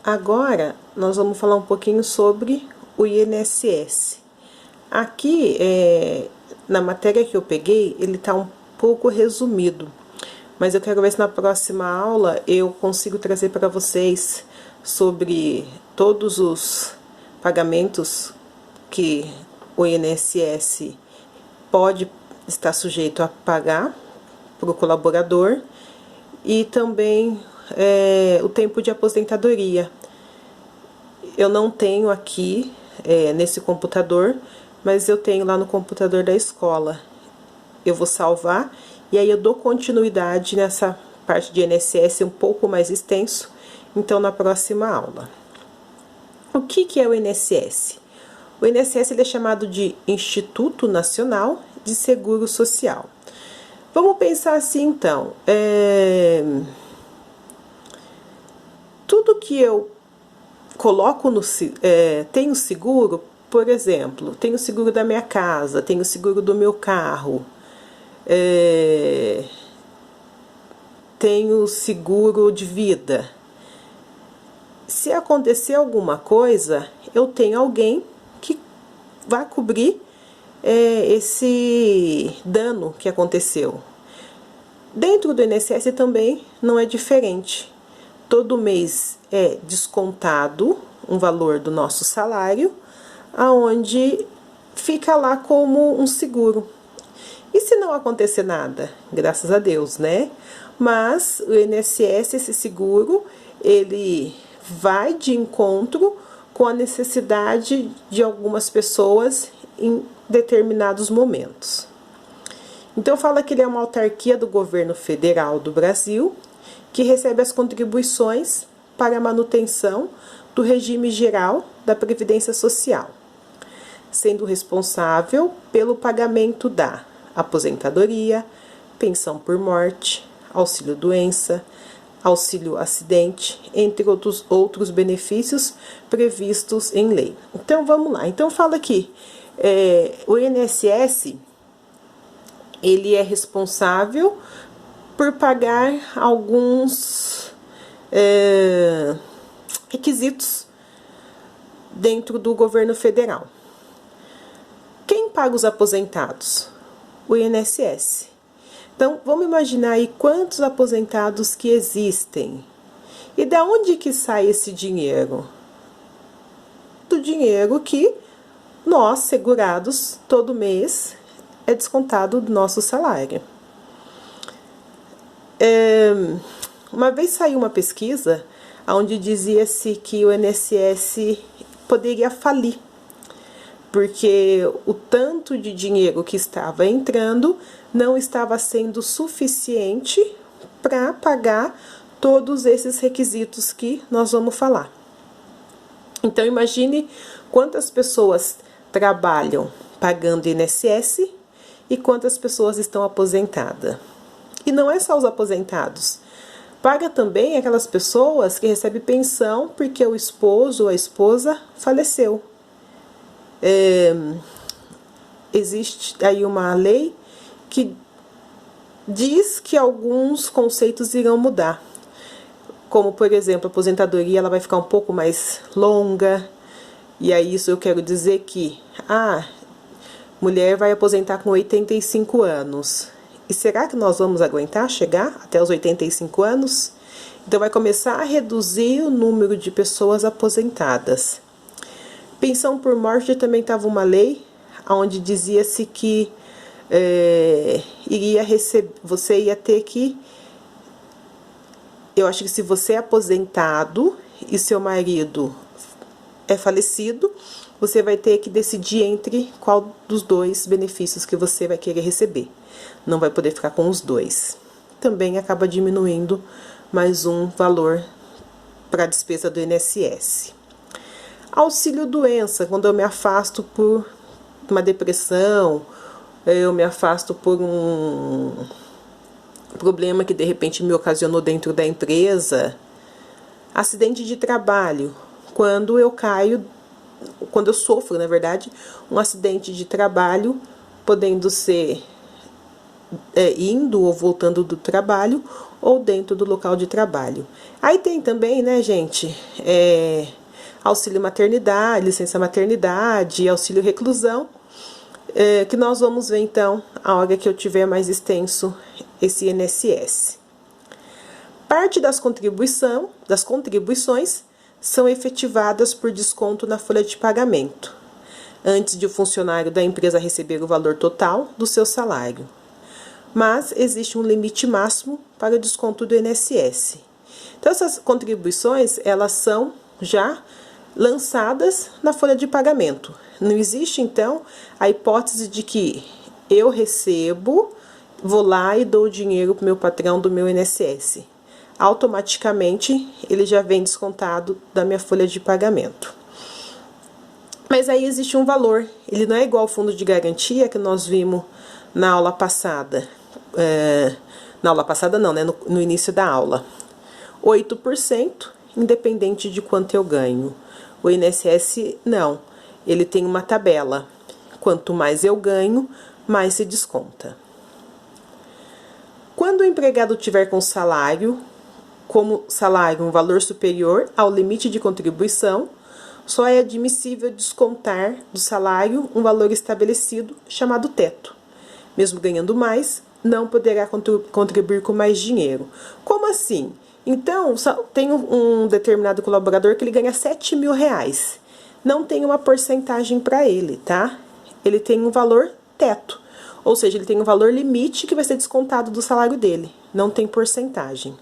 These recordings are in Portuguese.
Agora, nós vamos falar um pouquinho sobre o INSS. Aqui, na matéria que eu peguei, ele está um pouco resumido, mas eu quero ver se na próxima aula eu consigo trazer para vocês sobre todos os pagamentos que o INSS pode estar sujeito a pagar para o colaborador e também o tempo de aposentadoria. Eu não tenho aqui nesse computador, mas eu tenho lá no computador da escola. Eu vou salvar e aí eu dou continuidade nessa parte de INSS um pouco mais extenso, então na próxima aula. O que é o INSS? O INSS ele é chamado de Instituto Nacional de Seguro Social. Vamos pensar assim então, tudo que eu coloco no tenho seguro, por exemplo, tenho seguro da minha casa, tenho seguro do meu carro, tenho seguro de vida. Se acontecer alguma coisa, eu tenho alguém que vai cobrir esse dano que aconteceu. Dentro do INSS também não é diferente. Todo mês é descontado um valor do nosso salário, aonde fica lá como um seguro. E se não acontecer nada? Graças a Deus, né? Mas o INSS, esse seguro, ele vai de encontro com a necessidade de algumas pessoas em determinados momentos. Então fala que ele é uma autarquia do governo federal do Brasil, que recebe as contribuições para a manutenção do regime geral da Previdência Social, sendo responsável pelo pagamento da aposentadoria, pensão por morte, auxílio-doença, auxílio-acidente, entre outros benefícios previstos em lei. Então, vamos lá. Então, fala aqui, o INSS, ele é responsável por pagar alguns requisitos dentro do governo federal. Quem paga os aposentados? O INSS. Então, vamos imaginar aí quantos aposentados que existem. E da onde que sai esse dinheiro? Do dinheiro que nós, segurados, todo mês é descontado do nosso salário. Uma vez saiu uma pesquisa onde dizia-se que o INSS poderia falir, porque o tanto de dinheiro que estava entrando não estava sendo suficiente para pagar todos esses requisitos que nós vamos falar. Então imagine quantas pessoas trabalham pagando INSS e quantas pessoas estão aposentadas. E não é só os aposentados. Paga também aquelas pessoas que recebem pensão porque o esposo ou a esposa faleceu. Existe aí uma lei que diz que alguns conceitos irão mudar. Como, por exemplo, a aposentadoria ela vai ficar um pouco mais longa. E aí isso eu quero dizer que mulher vai aposentar com 85 anos. E será que nós vamos aguentar chegar até os 85 anos? Então vai começar a reduzir o número de pessoas aposentadas. Pensão por morte também estava uma lei onde dizia-se que você ia ter que... Eu acho que se você é aposentado e seu marido é falecido, você vai ter que decidir entre qual dos dois benefícios que você vai querer receber. Não vai poder ficar com os dois. Também acaba diminuindo mais um valor para a despesa do INSS. Auxílio-doença, quando eu me afasto por uma depressão, eu me afasto por um problema que de repente me ocasionou dentro da empresa. Acidente de trabalho, quando eu sofro, na verdade, um acidente de trabalho, podendo ser indo ou voltando do trabalho, ou dentro do local de trabalho. Aí tem também, né, gente, auxílio maternidade, licença maternidade, auxílio reclusão, que nós vamos ver então a hora que eu tiver mais extenso esse INSS. Parte das contribuições são efetivadas por desconto na folha de pagamento, antes de o funcionário da empresa receber o valor total do seu salário. Mas existe um limite máximo para o desconto do INSS. Então, essas contribuições, elas são já lançadas na folha de pagamento. Não existe, então, a hipótese de que eu recebo, vou lá e dou o dinheiro para o meu patrão do meu INSS. Automaticamente, ele já vem descontado da minha folha de pagamento. Mas aí existe um valor, ele não é igual ao fundo de garantia que nós vimos na aula passada. Na aula passada não, né? No início da aula. 8%, independente de quanto eu ganho. O INSS, não. Ele tem uma tabela. Quanto mais eu ganho, mais se desconta. Quando o empregado tiver com salário, como salário um valor superior ao limite de contribuição, só é admissível descontar do salário um valor estabelecido chamado teto. Mesmo ganhando mais, não poderá contribuir com mais dinheiro. Como assim? Então, tem um determinado colaborador que ele ganha 7 mil reais. Não tem uma porcentagem para ele, tá? Ele tem um valor teto. Ou seja, ele tem um valor limite que vai ser descontado do salário dele. Não tem porcentagem.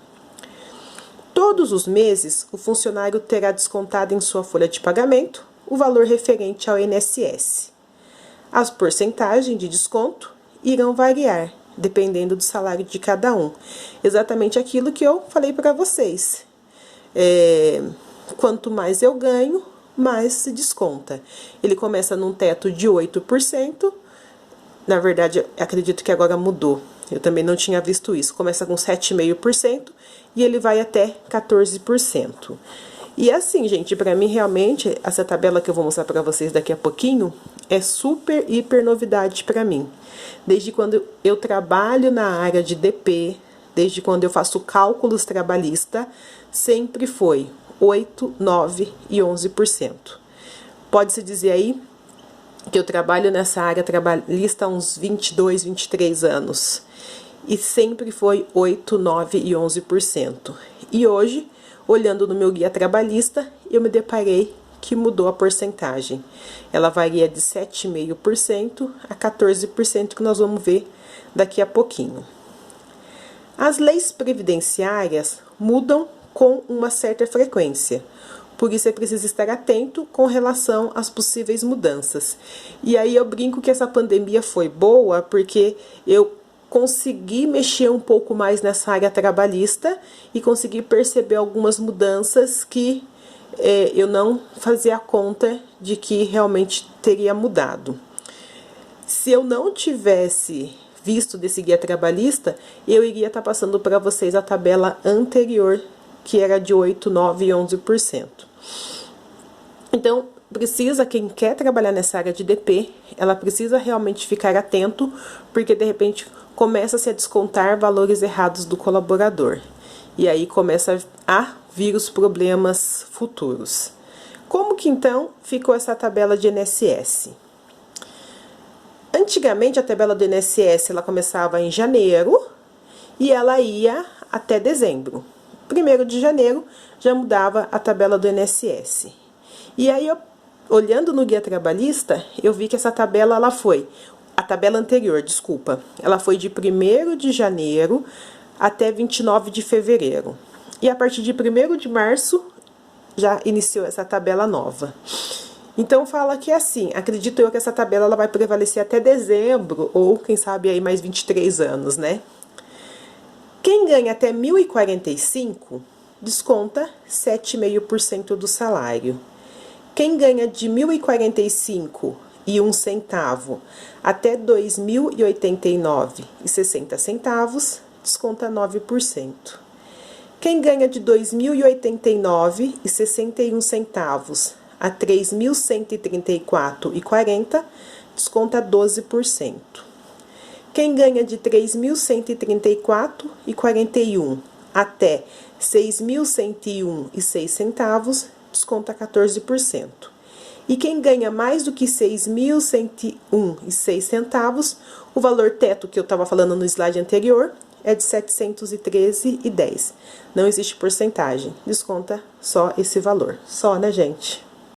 Todos os meses, o funcionário terá descontado em sua folha de pagamento o valor referente ao INSS. As porcentagens de desconto irão variar, dependendo do salário de cada um. Exatamente aquilo que eu falei para vocês. Quanto mais eu ganho, mais se desconta. Ele começa num teto de 8%. Na verdade, acredito que agora mudou. Eu também não tinha visto isso. Começa com 7,5% e ele vai até 14%. E assim, gente, para mim realmente, essa tabela que eu vou mostrar para vocês daqui a pouquinho é super, hiper novidade para mim. Desde quando eu trabalho na área de DP, desde quando eu faço cálculos trabalhista, sempre foi 8, 9 e 11%. Pode-se dizer aí que eu trabalho nessa área trabalhista há uns 22, 23 anos. E sempre foi 8, 9 e 11%. E hoje, olhando no meu guia trabalhista, eu me deparei que mudou a porcentagem. Ela varia de 7,5% a 14%, que nós vamos ver daqui a pouquinho. As leis previdenciárias mudam com uma certa frequência. Por isso é preciso estar atento com relação às possíveis mudanças. E aí eu brinco que essa pandemia foi boa porque eu consegui mexer um pouco mais nessa área trabalhista e consegui perceber algumas mudanças que eu não fazia conta de que realmente teria mudado. Se eu não tivesse visto desse guia trabalhista, eu iria estar passando para vocês a tabela anterior, que era de 8, 9 e 11%. Então, quem quer trabalhar nessa área de DP, ela precisa realmente ficar atento, porque de repente começa-se a descontar valores errados do colaborador. E aí começa a vir os problemas futuros. Como que então ficou essa tabela de INSS? Antigamente a tabela do INSS ela começava em janeiro e ela ia até dezembro. 1º de janeiro já mudava a tabela do INSS. E aí olhando no guia trabalhista, eu vi que essa tabela a tabela anterior, desculpa, ela foi de 1º de janeiro até 29 de fevereiro. E a partir de 1º de março já iniciou essa tabela nova. Então fala que assim, acredito eu que essa tabela ela vai prevalecer até dezembro, ou quem sabe aí mais 23 anos, né? Quem ganha até 1.045, desconta 7,5% do salário. Quem ganha de 1.045 e 1 centavo até 2.089,60 centavos, desconta 9%. Quem ganha de 2.089,61 centavos a 3.134,40, desconta 12%. Quem ganha de 3.134,41 até R$ 6.101,06, desconta 14%. E quem ganha mais do que R$ 6.101,06, o valor teto que eu estava falando no slide anterior é de R$ 713,10. Não existe porcentagem, desconta só esse valor. Só, né, gente?